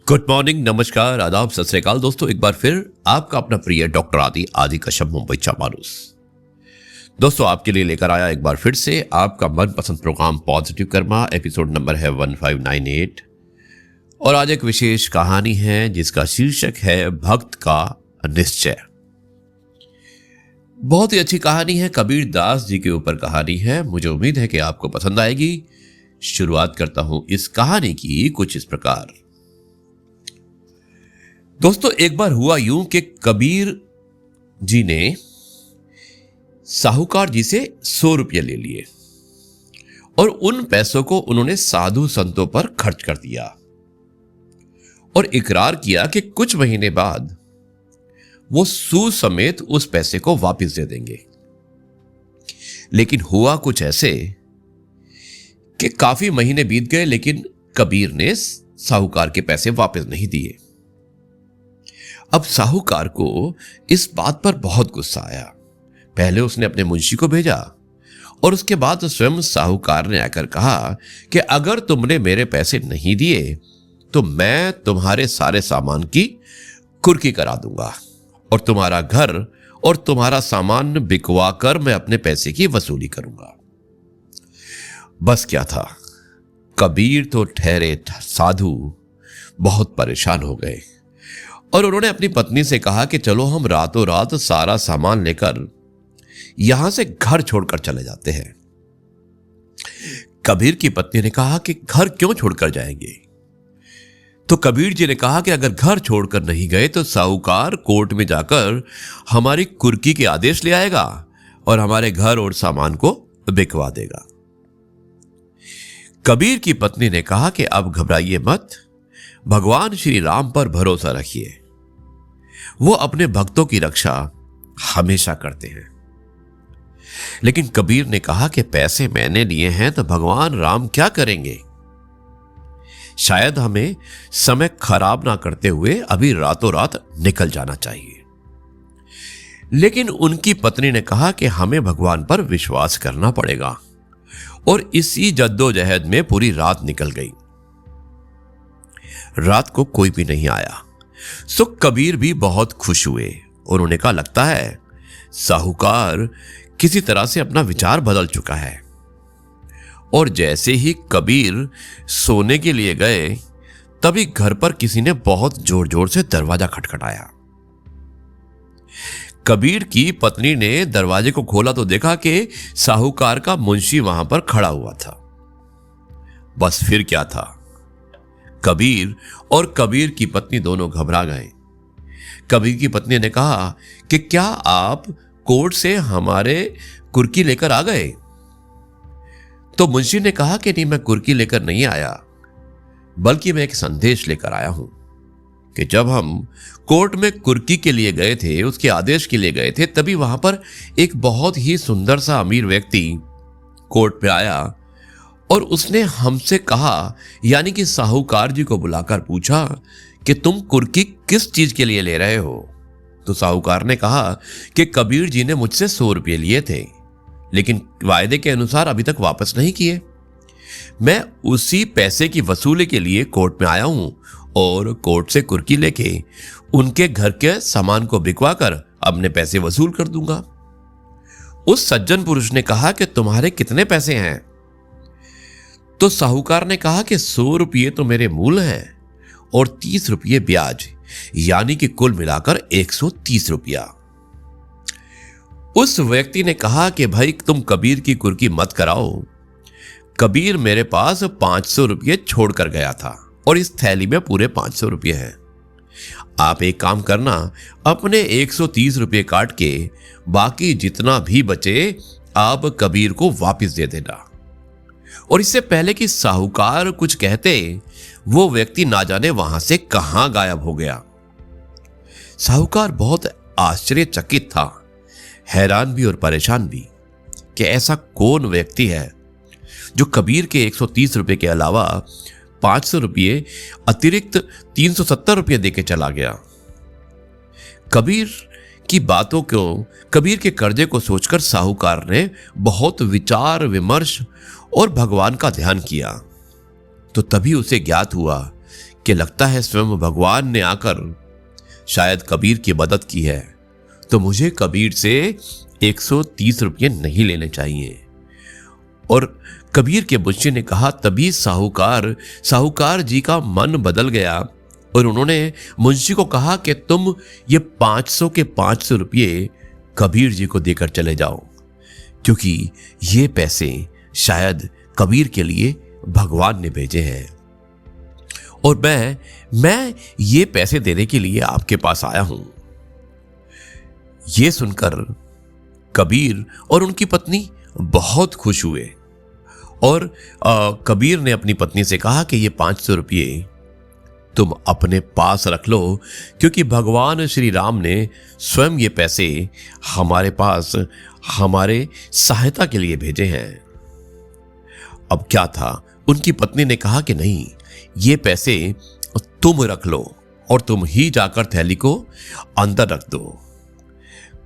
Good morning, नमस्कार, आदाब, सत श्री अकाल दोस्तों। एक बार फिर आपका अपना प्रिय डॉक्टर आदि कश्यप, मुंबई चामारूस। दोस्तों, आपके लिए लेकर आया एक बार फिर से आपका मनपसंद programme positive karma. Episode number है 1598 और आज एक विशेष कहानी है जिसका शीर्षक है भक्त का निश्चय। बहुत ही अच्छी कहानी है, कबीर दास जी के ऊपर कहानी है। मुझे उम्मीद है कि आपको पसंद आएगी। शुरुआत करता हूं इस कहानी की कुछ इस प्रकार। दोस्तों, एक बार हुआ यूं कि कबीर जी ने साहूकार जी से 100 रुपये ले लिए और उन पैसों को उन्होंने साधु संतों पर खर्च कर दिया और इकरार किया कि कुछ महीने बाद वो सूद समेत उस पैसे को वापस दे देंगे। लेकिन हुआ कुछ ऐसे कि काफी महीने बीत गए, लेकिन कबीर ने साहूकार के पैसे वापस नहीं दिए। अब साहूकार को इस बात पर बहुत गुस्सा आया। पहले उसने अपने मुंशी को भेजा और उसके बाद स्वयं साहूकार ने आकर कहा कि अगर तुमने मेरे पैसे नहीं दिए तो मैं तुम्हारे सारे सामान की कुर्की करा दूंगा और तुम्हारा घर और तुम्हारा सामान बिकवा कर मैं अपने पैसे की वसूली करूंगा। बस क्या था, कबीर तो ठहरे साधु बहुत परेशान हो गए और उन्होंने अपनी पत्नी से कहा कि चलो हम रातों रात सारा सामान लेकर यहां से घर छोड़कर चले जाते हैं। कबीर की पत्नी ने कहा कि घर क्यों छोड़कर जाएंगे? तो कबीर जी ने कहा कि अगर घर छोड़कर नहीं गए तो साहूकार कोर्ट में जाकर हमारी कुर्की के आदेश ले आएगा और हमारे घर और सामान को बिकवा देगा। कबीर की पत्नी ने कहा कि अब घबराइए मत, भगवान श्री राम पर भरोसा रखिए, वो अपने भक्तों की रक्षा हमेशा करते हैं। लेकिन कबीर ने कहा कि पैसे मैंने लिए हैं तो भगवान राम क्या करेंगे? शायद हमें समय खराब ना करते हुए अभी रातों रात निकल जाना चाहिए। लेकिन उनकी पत्नी ने कहा कि हमें भगवान पर विश्वास करना पड़ेगा और इसी जद्दोजहद में पूरी रात निकल गई। रात को कोई भी नहीं आया। सो कबीर भी बहुत खुश हुए। उन्होंने कहा लगता है साहूकार किसी तरह से अपना विचार बदल चुका है। और जैसे ही कबीर सोने के लिए गए तभी घर पर किसी ने बहुत जोर जोर से दरवाजा खटखटाया। कबीर की पत्नी ने दरवाजे को खोला तो देखा कि साहूकार का मुंशी वहां पर खड़ा हुआ था। बस फिर क्या था, कबीर और कबीर की पत्नी दोनों घबरा गए। कबीर की पत्नी ने कहा कि क्या आप कोर्ट से हमारे कुर्की लेकर आ गए? तो मुंशी ने कहा कि नहीं, मैं कुर्की लेकर नहीं आया, बल्कि मैं एक संदेश लेकर आया हूं कि जब हम कोर्ट में कुर्की के लिए गए थे, उसके आदेश के लिए गए थे, तभी वहां पर एक बहुत ही सुंदर सा अमीर व्यक्ति कोर्ट पे आया और उसने हमसे कहा, यानी कि साहूकार जी को बुलाकर पूछा कि तुम कुर्की किस चीज के लिए ले रहे हो? तो साहूकार ने कहा कि कबीर जी ने मुझसे 100 रुपये लिए थे, लेकिन वायदे के अनुसार अभी तक वापस नहीं किए। मैं उसी पैसे की वसूली के लिए कोर्ट में आया हूं और कोर्ट से कुर्की लेके उनके घर के सामान को बिकवा कर अपने पैसे वसूल कर दूंगा। उस सज्जन पुरुष ने कहा कि तुम्हारे कितने पैसे हैं? तो साहूकार ने कहा कि 100 रुपये तो मेरे मूल हैं और 30 रुपये ब्याज, यानी कि कुल मिलाकर 130 रुपया। उस व्यक्ति ने कहा कि भाई तुम कबीर की कुर्की मत कराओ, कबीर मेरे पास 500 रुपये छोड़कर गया था और इस थैली में पूरे 500 रुपये हैं। आप एक काम करना, अपने 130 रुपये काट के बाकी जितना भी बचे आप कबीर को वापस दे देना। और इससे पहले कि साहूकार कुछ कहते, वो व्यक्ति ना जाने वहां से कहां गायब हो गया। साहूकार बहुत आश्चर्यचकित था, हैरान भी और परेशान भी कि ऐसा कौन व्यक्ति है जो कबीर के 130 रुपये के अलावा 500 रुपये अतिरिक्त 370 रुपये देके चला गया। कबीर की बातों को, कबीर के कर्जे को सोचकर साहूकार ने बहुत विचार विमर्श और भगवान का ध्यान किया। तो तभी उसे ज्ञात हुआ कि लगता है स्वयं भगवान ने आकर शायद कबीर की मदद की है, तो मुझे कबीर से 130 रुपये नहीं लेने चाहिए। और कबीर के मुंशी ने कहा, तभी साहूकार जी का मन बदल गया और उन्होंने मुंशी को कहा कि तुम ये 500 के 500 रुपये कबीर जी को देकर चले जाओ, क्योंकि ये पैसे शायद कबीर के लिए भगवान ने भेजे हैं और मैं ये पैसे देने के लिए आपके पास आया हूं। ये सुनकर कबीर और उनकी पत्नी बहुत खुश हुए और कबीर ने अपनी पत्नी से कहा कि ये 500 रुपये तुम अपने पास रख लो, क्योंकि भगवान श्री राम ने स्वयं ये पैसे हमारे पास हमारे सहायता के लिए भेजे हैं। अब क्या था, उनकी पत्नी ने कहा कि नहीं, ये पैसे तुम रख लो और तुम ही जाकर थैली को अंदर रख दो।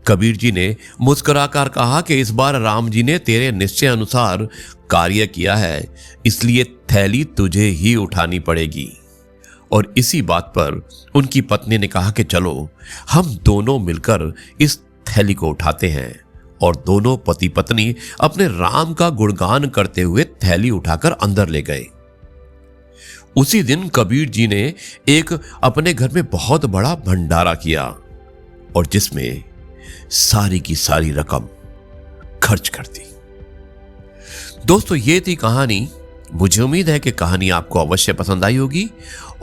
कबीर जी ने मुस्कुराकर कहा कि इस बार राम जी ने तेरे निश्चय अनुसार कार्य किया है, इसलिए थैली तुझे ही उठानी पड़ेगी। और इसी बात पर उनकी पत्नी ने कहा कि चलो हम दोनों मिलकर इस थैली को उठाते हैं। और दोनों पति पत्नी अपने राम का गुणगान करते हुए थैली उठाकर अंदर ले गए। उसी दिन कबीर जी ने एक अपने घर में बहुत बड़ा भंडारा किया और जिसमें सारी की सारी रकम खर्च कर दी। दोस्तों, ये थी कहानी। मुझे उम्मीद है कि कहानी आपको अवश्य पसंद आई होगी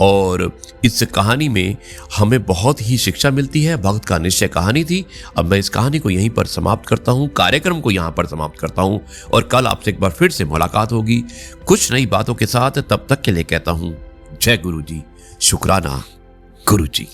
और इस कहानी में हमें बहुत ही शिक्षा मिलती है। भक्त का निश्चय कहानी थी। अब मैं इस कहानी को यहीं पर समाप्त करता हूँ, कार्यक्रम को यहाँ पर समाप्त करता हूँ और कल आपसे एक बार फिर से मुलाकात होगी कुछ नई बातों के साथ। तब तक के लिए कहता हूँ जय गुरु जी, शुक्राना गुरु जी।